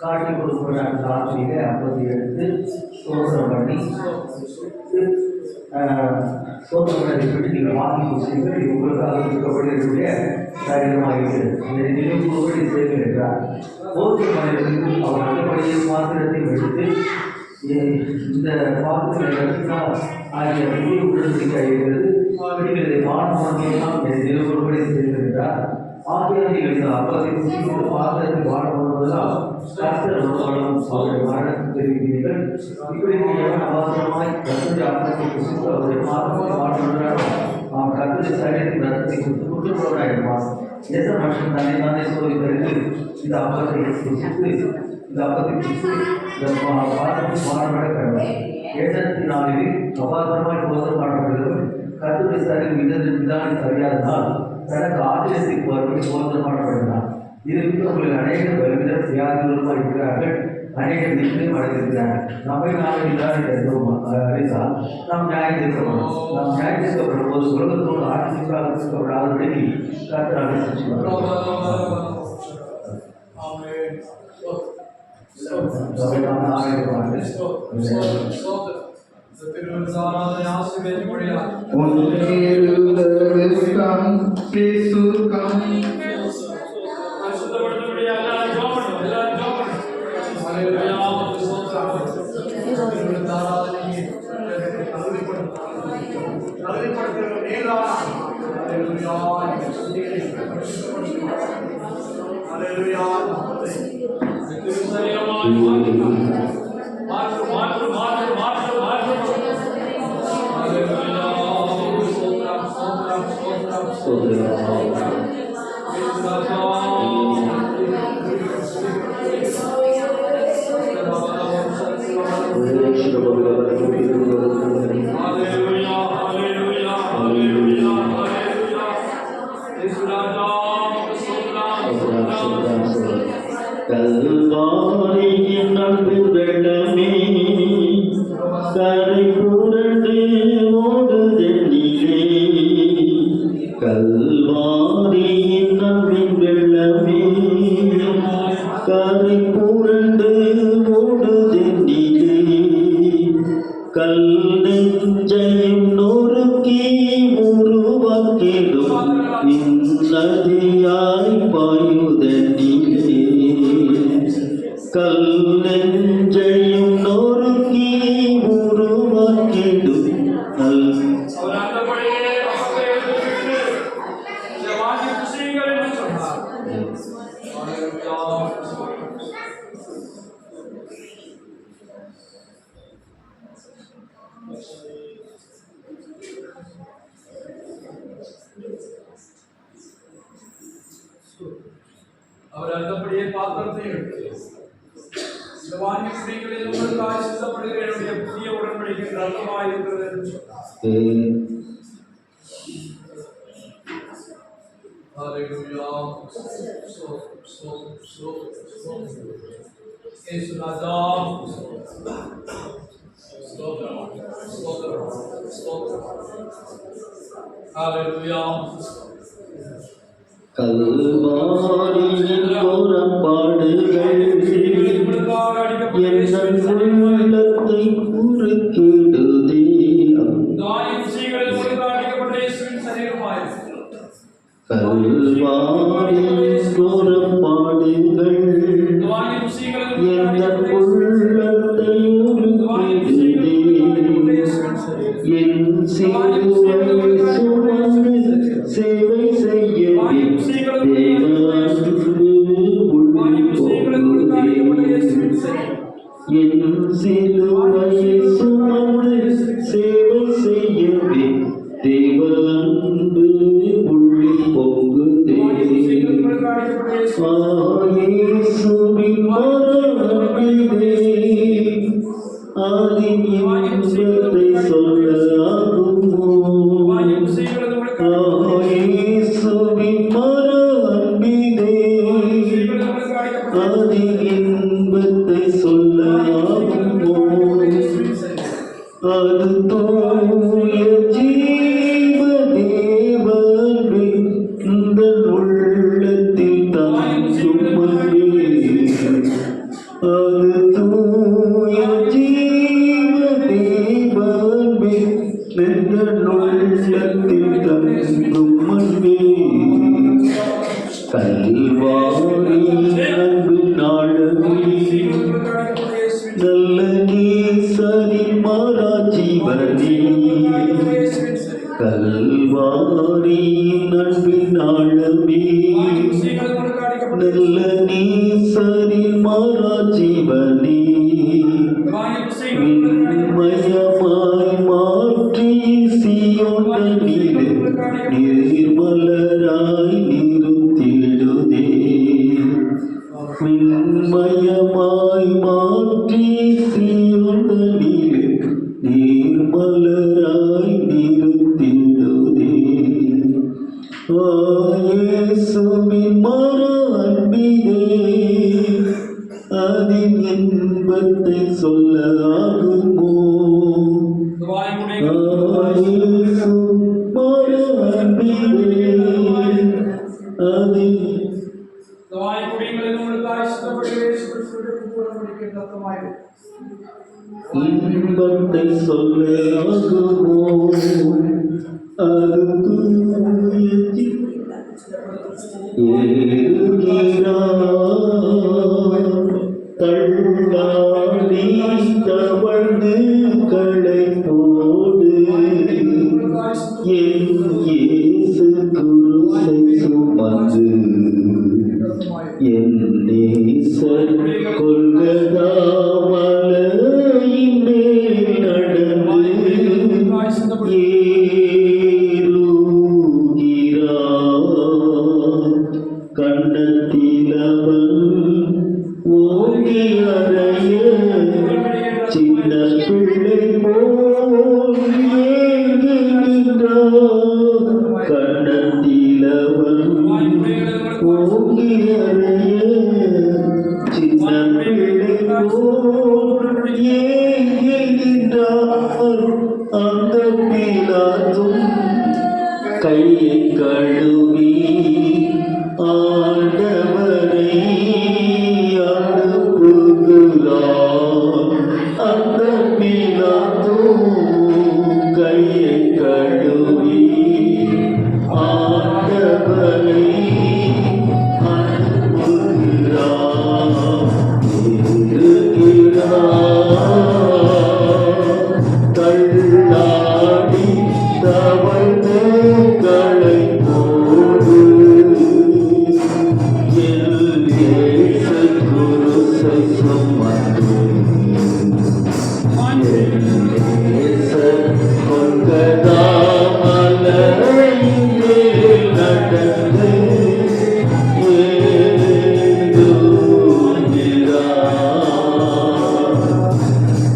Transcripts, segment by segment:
காட்டி கொடுக்கிற அந்த ஆட்சியில அப்படி எடுத்து சோதனை பண்ணி சோதனை விட்டு நீங்கள் வாங்கி கொடுத்தீர்கள் இது உங்களுக்காக இருக்கக்கூடிய காரியமாக இருக்கிறது. இந்த நினைவுகளை செய்வீர்கள் என்றார். போதுமானவர்களுக்கு அவர் நல்லபடியே பாத்திரத்தை எடுத்து இந்த பாத்திரத்தை ஆகிய உடன்படிக்கை இருக்கிறது. நீங்கள் இதை மாணவர்களெல்லாம் நினைவுகளை செய்வீர்கள் என்றார். ஆகியோர்கள் அப்போது பாத்திரத்தை வாழ போவதால் கர்த்தர் அவருடைய மரணத்தை தெரிவிக்கிறீர்கள். இப்படி நீங்கள் அவசரமாய் கர்த்தருடைய ஆத்மத்தை புசித்து அவருடைய மாதத்தை வாழ்ந்தாரோ அவன் கர்த்தருடைய சரீரத்தின் ரத்தத்தை கொடுத்து குற்றப்போராயிடுவான். எந்த மனுஷன் தன்னை தானே சோதித்தறிந்து இந்த அப்பத்தை புசித்து இந்த அப்பத்தை புசித்து இந்த பாதத்தை மாறப்பட கடவுள் 7 நாளில் அபாத்திரமாய் போதம் பாடப்படுகிறவன் கர்த்தருடைய சரீரம் விதானம் சரியாதனால் தனக்கு ஆச்சரியத்துக்கு வரும்படி போதம் பாடப்படுகிறான். இதற்கு உங்களுக்கு அநேக பலவிதம் வியாதிகளுமாக இருக்கிறார்கள், அநேக நிச்சயம் அடைந்திருக்கிறார்கள். நம்மை நாம் அறிந்தால் நாம் நியாயம் தீர்க்கப்படும். நாம் நியாயம் தீர்க்கப்படும் போது உலகத்தோடு ஆட்சிக்காக தீர்க்கப்படாதபடிக்கு கர்த்தராக கல்வாரியின் அன்பு வெள்ளமே கரை புரண்டு ஓடுதென்னிலே, கல்வாரியின் அன்பின் வெள்ளமே கரை புரண்டு ஓடுதென்னிலே, கல் நெஞ்சையும் நொறுக்கி உருவாக்கிடும் நதியாய் பாயுதென்னிலே, கல் நெஞ்சையும் நொறுக்கி உருவாக்கிடும் அவர் அந்தபடியே பாத்திரத்தை எடுத்து இந்த வாங்கி குடிகளில் உங்களுக்காக சித்தப்படுகிற என்னுடைய புதிய உடன்படிக்கை ரத்தமாக இருக்கிறது என்று சொன்னார். ஹல்லேலூயா. இயேசுநாதா ஸ்தோத்திரம் ஸ்தோத்திரம் ஸ்தோத்திரம். ஹல்லேலூயா. கல்வாரியின் கோரப்பாடுகள் என் உள்ளத்தை குறுக்கிடுதே, கல்வாரியின் கோரப்பாடுகள் என் உள்ளத்தை உருக்கிடுதே, என் சிலுவை சுமந்து சேவை செய்ய என் சிலுவையை சுமந்து சேவை செய்யவே தேவ அன்பு உள்ளி பொங்குதே, இயேசுவின் மரணமிலே ஆதின் இன்பத்தை சொல்ல ஆகுமோ, இயேசுவின் மரணமிலே ஆதின் இன்பத்தை சொல்ல ஆகுமோ, அது தூய ஜீவ தேவனே இந்த உள்ளத்தில் தங்குமனே, அது தூய ஜீவ தேவனே இந்த உள்ளத்தில் தங்குமனே, கல்வாரி அன்பு நாளமே நல்ல நேசரின் மாறாஜீவனே, கல்வாரியின் அன்பின் ஆழமே நல்ல நேசரின் மாறாஜீவனே, விண்மயமாய் மாற்றி சீயோனிலே நிர்மலராய் நிறுத்திடுதே, விண்மயமாய் மாற்றி சீயோனிலே நிர்மலராய் நிறுத்திடுதே, இயேசுவின் மறு அன்பிலே அதின் இன்பத்தை சொல்ல ஆகுமோ, இயேசு மறு அன்பிலே அதின் இன்பத்தை சொல்ல ஆகுமோ, அது தூய தள்ளாடி தவழ்ந்து களை போடு, என் இயேசு குருசை சுமந்து என் கண்ணத்திலவன் ஓங்கி அறைய சின்ன பிள்ளை போல் ஏங்குகின்றான். கண்ணத்திலவன் ஓங்கி அறைய சின்ன பிள்ளை போல் ஏங்குகின்றான். அந்த பிலாத்தும் கையை கழுவி ஆண்டவரை அனுப்புகிறார். அந்த பிலாத்தும் கையை கழுவி ஆண்டவரை அனுப்புகிறார். தள்ளாடி தவழ்ந்து களை போடு குருசை சுமந்து கொல்கதா மலையிலே நடந்து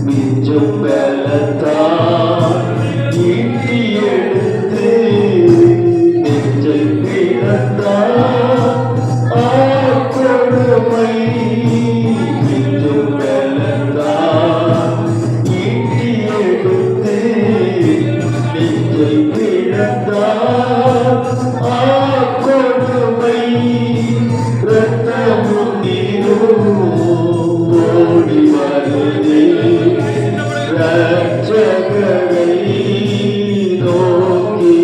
மிஞ்சும் பலத்தான் ஈட்டி எடுத்து நெஞ்சை பிளந்தார். கொடுமை மிஞ்சும் பலத்தான் ஈட்டி எடுத்து நெஞ்சை பிளந்தார். கொடுமை ரத்தமும் நீரும் ஓடி வருதே ரட்சகரை நோக்கி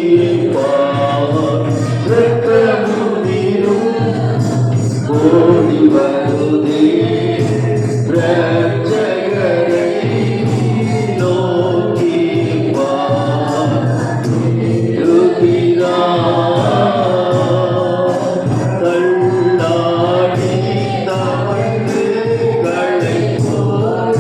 பார். ரத்தமும் நீரும் ஓடி வருதே ரட்சகரை நோக்கி பார். தள்ளாடி தவழ்ந்து களை போடு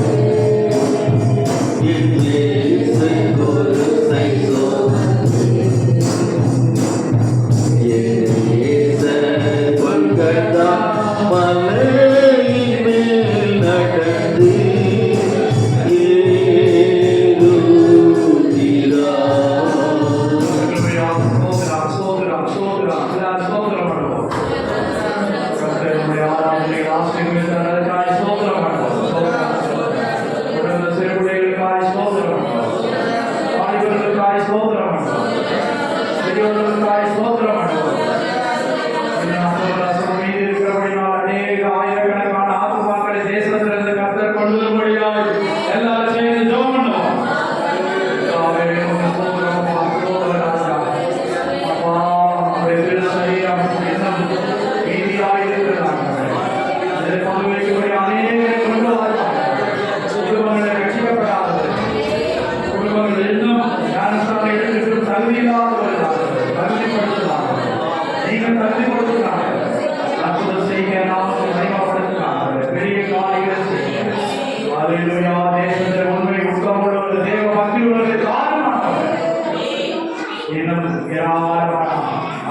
கொல்கதா மலையின் மேல் நடந்து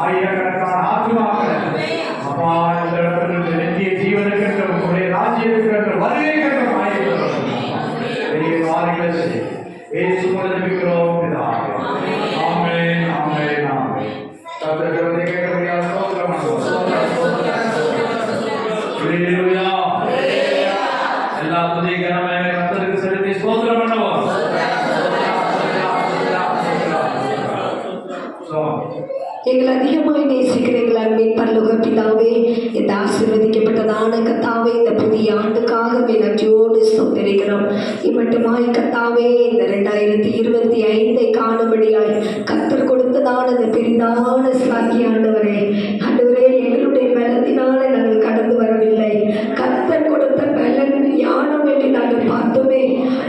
ஆயிரக்கணக்கான ஆத்மாக்கள் அப்பா இந்த இடத்துல நித்திய ஜீவனுக்கு உங்களுடைய ராஜ்யத்துக்கு வருகை கட்டும் ஆயிருக்கிறோம். பெரிய காரியங்களை செய்ய இயேசு மூலம் ஜெபிக்கிறோம் பிதாவே. ஆமென் ஆமென் ஆமென். கர்த்தருடைய கேட்கக்கூடிய ஸ்தோத்திரம் ஹல்லேலூயா. எல்லா துதி கனமே கர்த்தருக்கு செலுத்தி ஸ்தோத்திரம் பண்ணுவோம். எங்களை அதிகமாய் நேசிக்கிற எங்கள் அன்பின் பரலோக பிதாவே, இந்த ஆசீர்வதிக்கப்பட்டதான கர்த்தாவே, இந்த புதிய ஆண்டுக்காகவே நன்றியோடு ஸ்தோத்திரிக்கிறோம். இம்மட்டுமாய் கர்த்தாவே, இந்த 2025 காணும்படியாய் கர்த்தர் கொடுத்ததான இந்த பெரிதான சாக்கிய ஆண்டவரே, ஆண்டவரே, எங்களுடைய பலத்தினால நாங்கள் கடந்து வரவில்லை. கர்த்தர் கொடுத்த பலன் ஞானம் என்று நாங்கள் பார்த்தோமே.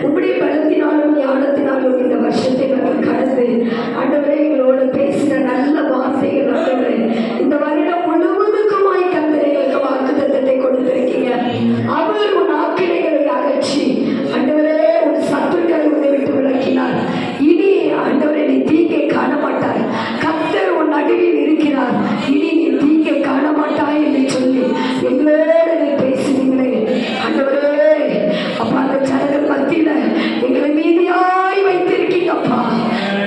உம்முடைய பலத்தினாலும் ஞானத்தினாலும் இந்த வருஷத்தை நாங்கள் கடந்து ஆண்டவரே எங்களோடு பேசின நல்ல வார்த்தைகள் ஆண்டவரே, இந்த வருடம் முழுவதுக்குமாய் கர்த்தரே எங்களுக்கு வாக்குத்தத்தத்தை கொடுத்திருக்கீங்க. அவர் உன் ஆக்கினைகளை அகற்றி ஆண்டவரே உன் சத்துருக்களை உன்னை விட்டு விலக்கினார். இனி ஆண்டவரே நீ தீங்கை காண மாட்டார். கர்த்தர் உன் நடுவில் இருக்கிறார். காண மாட்டாய் என்று சொல்லி எங்களோடு நீ பேசுறீங்களே ஆண்டவரே. அப்பா அந்த ஜனங்கள் மத்தியில எங்களை மீதியாய் வைத்திருக்கீங்க அப்பா.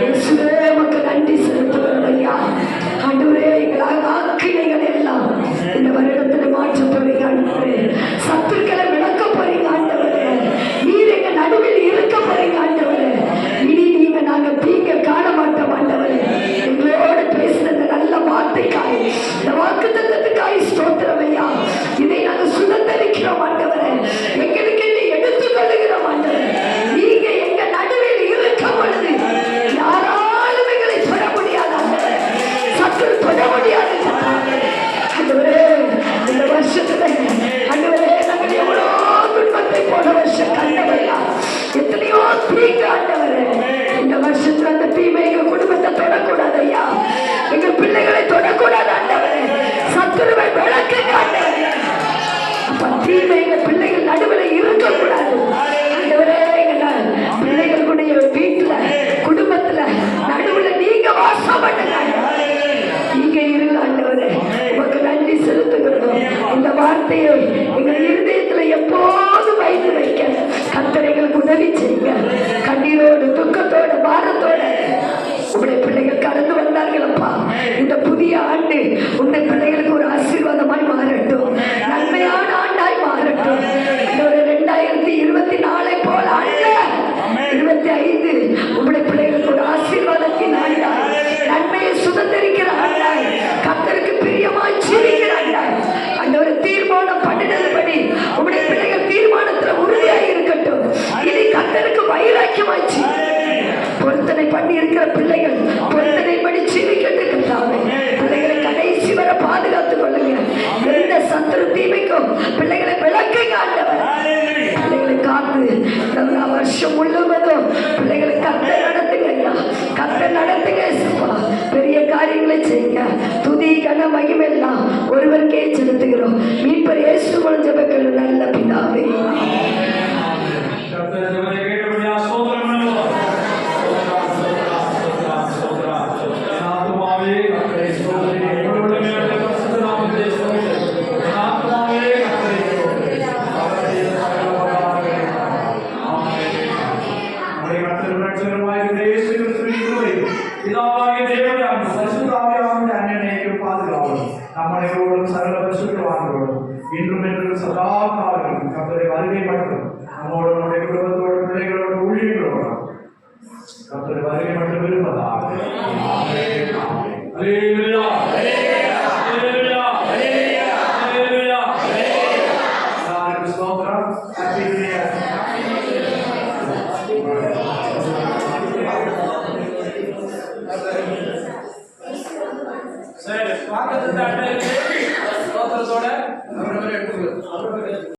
இயேசுவே உமக்கு நன்றி செலுத்துகிறோம் ஐயா. ஆண்டவரே எங்களால் ஆக்கினைகள் எல்லாம் இந்த வருடத்தில் மாற்ற போறீங்க ஆண்டவரே. சத்துருக்களை விளக்க போறீங்க ஆண்டவரே. நீர் எங்க நடுவில் இருக்க போறீங்க ஆண்டவரே. இனி நீங்க நாங்க தீங்க காண மாட்டோம் ஆண்டவரே. எங்களோடு பேசின இந்த நல்ல வார்த்தைக்காய் இந்த வாக்குத்தத்தத்துக்காய் ஸ்தோத்திரம் ஐயா. இதை நாங்கள் சுதந்திரிக்கிறோம் ஆண்டவரே. எங்களுக்கு எடுத்துக் கொள்ளுகிறோம் ஆண்டவரே. நீங்க எங்க நடுவில் இருக்கும் பொழுது யாராலும் எங்களை தொட முடியாது ஆண்டவரே. சத்துரு தொட முடியாது ஆண்டவரே. இந்த வருஷத்துல ஆண்டவரே நாங்கள் எவ்வளோ துன்பத்தை போன வருஷம் கண்டவையா, எத்தனையோ தீங்கு ஆண்டவரே. இந்த வருஷத்துல அந்த தீமை எங்க குடும்பத்தை தொடக்கூடாது ஐயா. எங்க பிள்ளைகளை தொடக்கூடாது ஆண்டவரே. சத்துருவை விளக்குங்க ஆண்டவரே. அப்ப தீமை எங்க பிள்ளைகள் நடுவில் இருக்கக்கூடாது ஆண்டவரே. எங்க பிள்ளைகளுடைய வீட்டுல குடும்பத்துல நடுவுல நீங்க வாசம் பண்ணுங்க. நீங்க இருங்க ஆண்டவரே. உமக்கு நன்றி செலுத்துகிறோம். இந்த வார்த்தையை எங்கள் இருதயத்துல எப்போது வைத்து வைக்க கர்த்தர் எங்களுக்கு உதவி செய்யுங்க. கண்ணீரோடு துக்கத்தோடு பாரத்தோட உங்களுடைய பிள்ளைகள் கடந்து வந்தார்களப்பா. இந்த புதிய ஆண்டு உங்களுடைய பிள்ளைகளுக்கு ஒரு ஆசீர்வாதமாய் மாறட்டும், நன்மையான ஆண்டாய் மாறட்டும். ஒரு 2024 போல அல்ல, 25 உங்களுடைய பிள்ளைகளுக்கு ஒரு ஆசீர்வாதத்தின் ஆண்டாய், நன்மையை சுதந்திரிக்கிற ஆண்டாய், கர்த்தருக்கு பிரியமாய் ஜீவிக்கிற ஆண்டாய். அந்த ஒரு தீர்மானம் பண்ணினதுபடி உங்களுடைய பிள்ளைகள் தீர்மானத்துல உறுதியாக இருக்கட்டும். இனி கர்த்தருக்கு வைராக்கியமாச்சு பொருத்தனை பண்ணி இருக்கிற பிள்ளைகள் பொருத்தனை படி ஜீவிக்கட்டுக்கு பிள்ளைகளை கடைசி வர பாதுகாத்துக் கொள்ளுங்க. எந்த சத்துரு தீமைக்கும் பிள்ளைகளை விளக்குங்க ஆண்டவர். பிள்ளைகளை காத்து வருஷம் முழுவதும் பிள்ளைகளை கர்த்தர் நடத்துங்க ஐயா. கர்த்தர் நடத்துங்க இயேசுப்பா. பெரிய காரியங்களை செய்யுங்க. துதி கன மகிமெல்லாம் ஒருவருக்கே செலுத்துகிறோம். மீட்பர் இயேசு மூலம் ஜெபங்கள் நல்ல பிதாவே. இன்றும் என்றும் சதா காலம் கர்த்தருடைய வருகை மட்டும் நம்மோடு நம்முடைய குடும்பத்தோடு பிள்ளைகளோடு ஊழியர்களோடு கர்த்தருடைய வருகை மட்டும் இருப்பதாக. சரி, பார்க்கறது